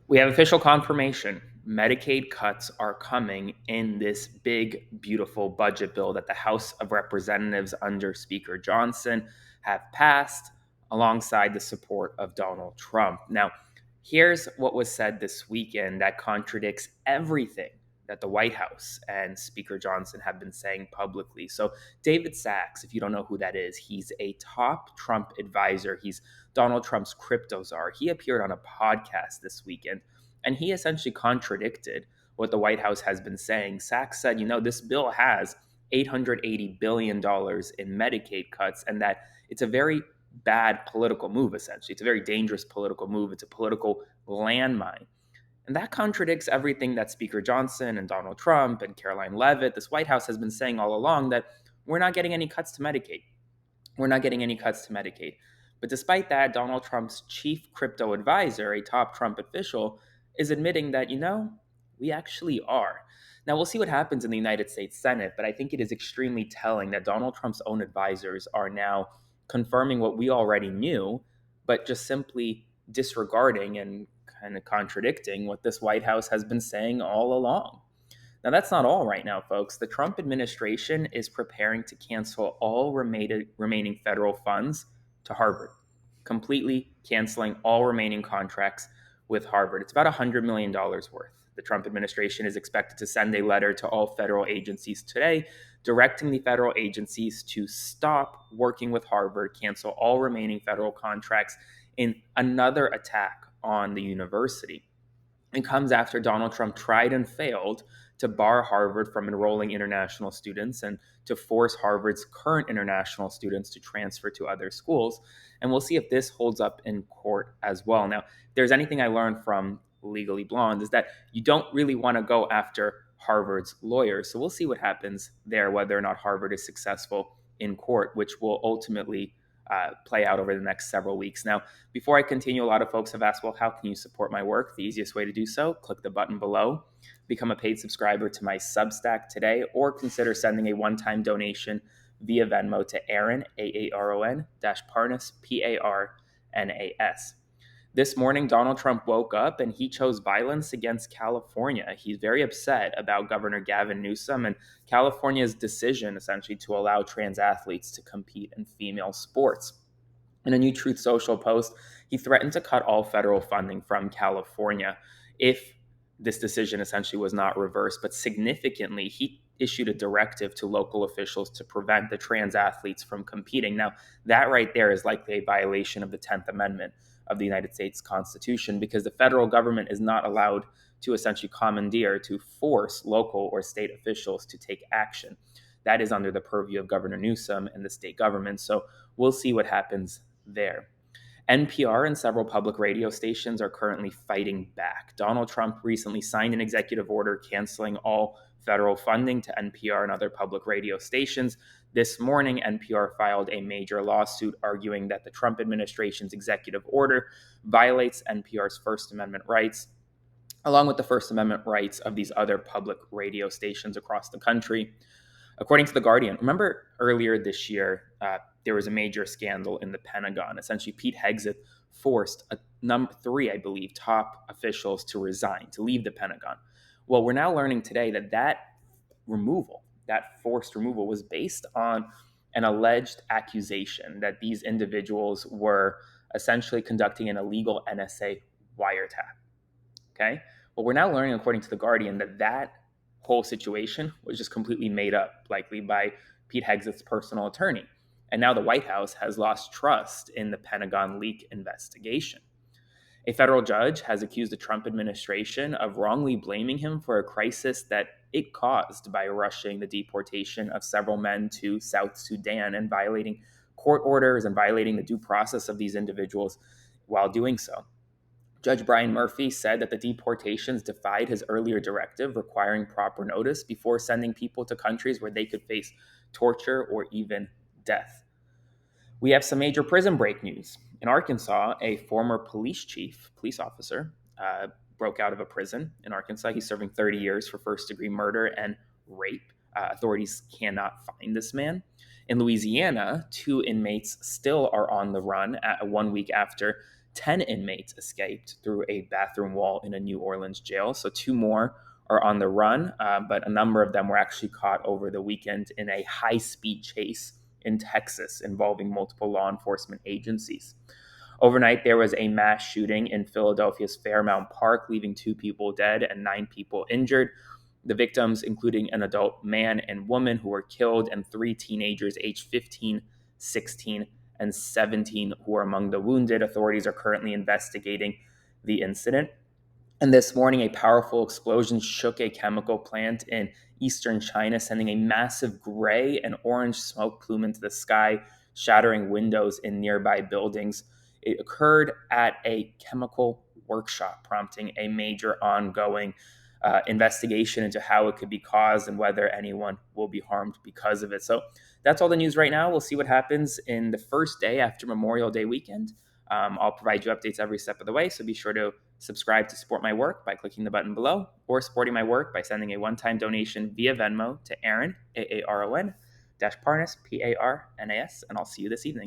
We have official confirmation. Medicaid cuts are coming in this big, beautiful budget bill that the House of Representatives under Speaker Johnson have passed alongside the support of Donald Trump. Now, here's what was said this weekend that contradicts everything that the White House and Speaker Johnson have been saying publicly. So, David Sachs, if you don't know who that is, he's a top Trump advisor. He's Donald Trump's crypto czar. He appeared on a podcast this weekend and he essentially contradicted what the White House has been saying. Sachs said, this bill has $880 billion in Medicaid cuts and that it's a very bad political move, essentially. It's a very dangerous political move. It's a political landmine. And that contradicts everything that Speaker Johnson and Donald Trump and Caroline Leavitt, this White House, has been saying all along, that we're not getting any cuts to Medicaid. We're not getting any cuts to Medicaid. But despite that, Donald Trump's chief crypto advisor, a top Trump official, is admitting that, we actually are. Now, we'll see what happens in the United States Senate, but I think it is extremely telling that Donald Trump's own advisors are now confirming what we already knew, but just simply disregarding and kind of contradicting what this White House has been saying all along. Now, that's not all right now, folks. The Trump administration is preparing to cancel all remaining federal funds to Harvard, completely canceling all remaining contracts with Harvard. It's about $100 million worth. The Trump administration is expected to send a letter to all federal agencies today, directing the federal agencies to stop working with Harvard, cancel all remaining federal contracts in another attack on the university. It comes after Donald Trump tried and failed to bar Harvard from enrolling international students and to force Harvard's current international students to transfer to other schools. And we'll see if this holds up in court as well. Now, if there's anything I learned from Legally Blonde is that you don't really want to go after Harvard's lawyers. So we'll see what happens there, whether or not Harvard is successful in court, which will ultimately play out over the next several weeks. Now, before I continue, a lot of folks have asked, well, how can you support my work? The easiest way to do so, click the button below, become a paid subscriber to my Substack today, or consider sending a one-time donation via Venmo to Aaron, Aaron, Parnas, Parnas. This morning, Donald Trump woke up and he chose violence against California. He's very upset about Governor Gavin Newsom and California's decision, essentially, to allow trans athletes to compete in female sports. In a new Truth Social post, he threatened to cut all federal funding from California if this decision essentially was not reversed. But significantly, he issued a directive to local officials to prevent the trans athletes from competing. Now, that right there is likely a violation of the 10th Amendment of the United States Constitution, because the federal government is not allowed to essentially commandeer, to force local or state officials to take action. That is under the purview of Governor Newsom and the state government. So we'll see what happens there. NPR and several public radio stations are currently fighting back. Donald Trump recently signed an executive order canceling all federal funding to NPR and other public radio stations. This morning, NPR filed a major lawsuit arguing that the Trump administration's executive order violates NPR's First Amendment rights, along with the First Amendment rights of these other public radio stations across the country. According to The Guardian, remember earlier this year, there was a major scandal in the Pentagon. Essentially, Pete Hegseth forced number 3, I believe, top officials to resign, to leave the Pentagon. Well, we're now learning today that that forced removal, was based on an alleged accusation that these individuals were essentially conducting an illegal NSA wiretap. Okay? Well, we're now learning, according to The Guardian, that whole situation was just completely made up, likely by Pete Hegseth's personal attorney. And now the White House has lost trust in the Pentagon leak investigation. A federal judge has accused the Trump administration of wrongly blaming him for a crisis that it caused by rushing the deportation of several men to South Sudan and violating court orders and violating the due process of these individuals while doing so. Judge Brian Murphy said that the deportations defied his earlier directive requiring proper notice before sending people to countries where they could face torture or even death. We have some major prison break news. In Arkansas, a former police officer, broke out of a prison in Arkansas. He's serving 30 years for first-degree murder and rape. Authorities cannot find this man. In Louisiana, 2 inmates still are on the run 1 week after 10 inmates escaped through a bathroom wall in a New Orleans jail. So 2 more are on the run, but a number of them were actually caught over the weekend in a high-speed chase in Texas involving multiple law enforcement agencies. Overnight, there was a mass shooting in Philadelphia's Fairmount Park, leaving 2 people dead and 9 people injured. The victims, including an adult man and woman who were killed, and 3 teenagers aged 15, 16, and 17 who were among the wounded. Authorities are currently investigating the incident. And this morning, a powerful explosion shook a chemical plant in eastern China, sending a massive gray and orange smoke plume into the sky, shattering windows in nearby buildings. It occurred at a chemical workshop, prompting a major ongoing investigation into how it could be caused and whether anyone will be harmed because of it. So that's all the news right now. We'll see what happens in the first day after Memorial Day weekend. I'll provide you updates every step of the way, so be sure to subscribe to support my work by clicking the button below, or supporting my work by sending a one-time donation via Venmo to Aaron, Aaron, -Parnas, Parnas, and I'll see you this evening.